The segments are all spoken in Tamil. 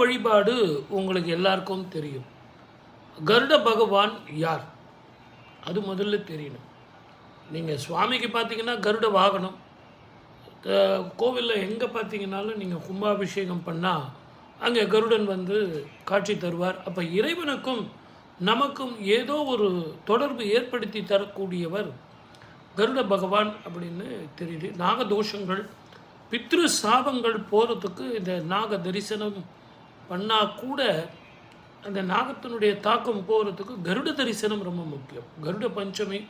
வழிபாடு உங்களுக்கு எல்லாருக்கும் தெரியும். கருட பகவான் யார்? அது முதல்ல தெரியணும். நீங்கள் சுவாமிக்கு பார்த்தீங்கன்னா கருட வாகனம். கோவிலில் எங்கே பார்த்தீங்கன்னாலும் நீங்கள் கும்பாபிஷேகம் பண்ணால் அங்கே கருடன் வந்து காட்சி தருவார். அப்போ இறைவனுக்கும் நமக்கும் ஏதோ ஒரு தொடர்பு ஏற்படுத்தி தரக்கூடியவர் கருட பகவான் அப்படின்னு தெரியுது. நாகதோஷங்கள், பித்ரு சாபங்கள் போகிறதுக்கு இந்த நாக தரிசனம் பண்ணால் கூட அந்த நாகத்தினுடைய தாக்கம் போகிறதுக்கு கருட தரிசனம் ரொம்ப முக்கியம். கருட பஞ்சமி,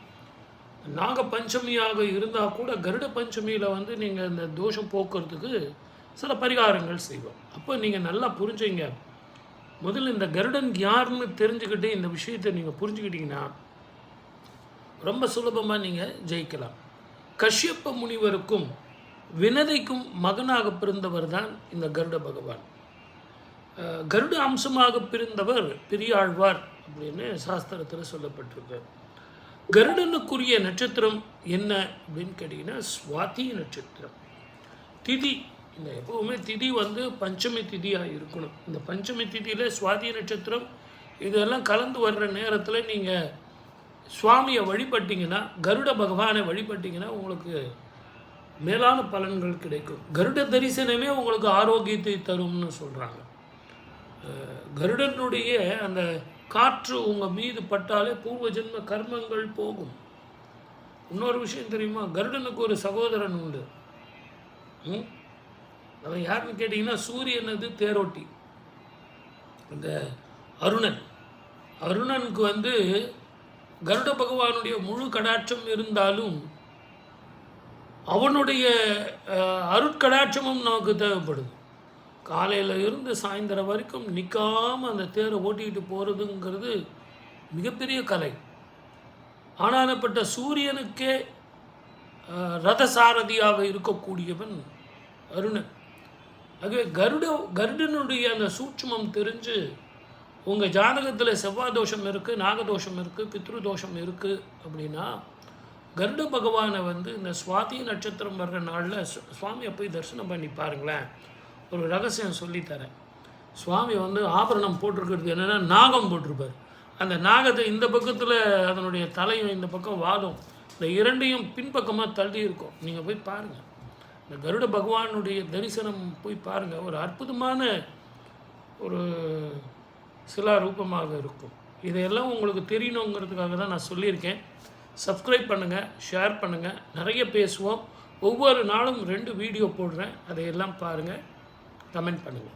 நாக பஞ்சமியாக இருந்தால் கூட கருட பஞ்சமியில் வந்து நீங்கள் இந்த தோஷம் போக்குறதுக்கு சில பரிகாரங்கள் செய்வோம். அப்போ நீங்கள் நல்லா புரிஞ்சுங்க. முதல்ல இந்த கருடன் யாருன்னு தெரிஞ்சுக்கிட்டு இந்த விஷயத்தை நீங்கள் புரிஞ்சுக்கிட்டீங்கன்னா ரொம்ப சுலபமாக நீங்கள் ஜெயிக்கலாம். கஷ்யப்ப முனிவருக்கும் வினதைக்கும் மகனாக பிறந்தவர் தான் இந்த கருட பகவான். கருட அம்சமாக பிறந்தவர் பெரியாழ்வார் அப்படின்னு சாஸ்திரத்தில் சொல்லப்பட்டிருக்கு. கருடனுக்குரிய நட்சத்திரம் என்ன அப்படின்னு கேட்டிங்கன்னா சுவாதி நட்சத்திரம். திதி, இந்த எப்போவுமே திதி வந்து பஞ்சமி திதியாக இருக்கணும். இந்த பஞ்சமி திதியில் சுவாதி நட்சத்திரம் இதெல்லாம் கலந்து வர்ற நேரத்தில் நீங்கள் சுவாமியை வழிபட்டிங்கன்னா, கருட பகவானை வழிபட்டிங்கன்னா உங்களுக்கு மேலான பலன்கள் கிடைக்கும். கருட தரிசனமே உங்களுக்கு ஆரோக்கியத்தை தரும்னு சொல்கிறாங்க. கருடனுடைய அந்த காற்று உங்கள் மீது பட்டாலே பூர்வ ஜென்ம கர்மங்கள் போகும். இன்னொரு விஷயம் தெரியுமா? கருடனுக்கு ஒரு சகோதரன் உண்டு. அவன் யாருன்னு கேட்டிங்கன்னா சூரியனது தேரோட்டி அந்த அருணன். அருணனுக்கு வந்து கருட பகவானுடைய முழு கடாட்சம் இருந்தாலும் அவனுடைய அருட்கடாட்சமும் நமக்கு தேவைப்படுது. காலையில் இருந்து சாயந்தரம் வரைக்கும் நிற்காமல் அந்த தேரை ஓட்டிக்கிட்டு போகிறதுங்கிறது மிகப்பெரிய கலை. ஆனானப்பட்ட சூரியனுக்கே ரதசாரதியாக இருக்கக்கூடியவன் அருணன். ஆகவே கருடனுடைய அந்த சூட்சுமம் தெரிஞ்சு உங்கள் ஜாதகத்தில் செவ்வாய் தோஷம் இருக்குது, நாகதோஷம் இருக்குது, பித்ரு தோஷம் இருக்குது அப்படின்னா கருட பகவானை வந்து இந்த சுவாதி நட்சத்திரம் வர்ற நாளில் சுவாமியை போய் தரிசனம் பண்ணி பாருங்களேன். ஒரு ரகசியம் சொல்லித்தரேன். சுவாமி வந்து ஆபரணம் போட்டிருக்கிறது என்னென்னா நாகம் போட்டிருப்பார். அந்த நாகத்தை இந்த பக்கத்தில் அதனுடைய தலையும் இந்த பக்கம் வாதம், இந்த இரண்டையும் பின்பக்கமாக தள்ளி இருக்கும். நீங்கள் போய் பாருங்கள். இந்த கருட பகவானுடைய தரிசனம் போய் பாருங்கள். ஒரு அற்புதமான ஒரு சிலா ரூபமாக இருக்கும். இதையெல்லாம் உங்களுக்கு தெரியணுங்கிறதுக்காக தான் நான் சொல்லியிருக்கேன். சப்ஸ்கிரைப் பண்ணுங்கள், ஷேர் பண்ணுங்கள், நிறைய பேசுவோம். ஒவ்வொரு நாளும் 2 வீடியோ போடுறேன். அதையெல்லாம் பாருங்கள், கமெண்ட் பண்ணுங்கள்.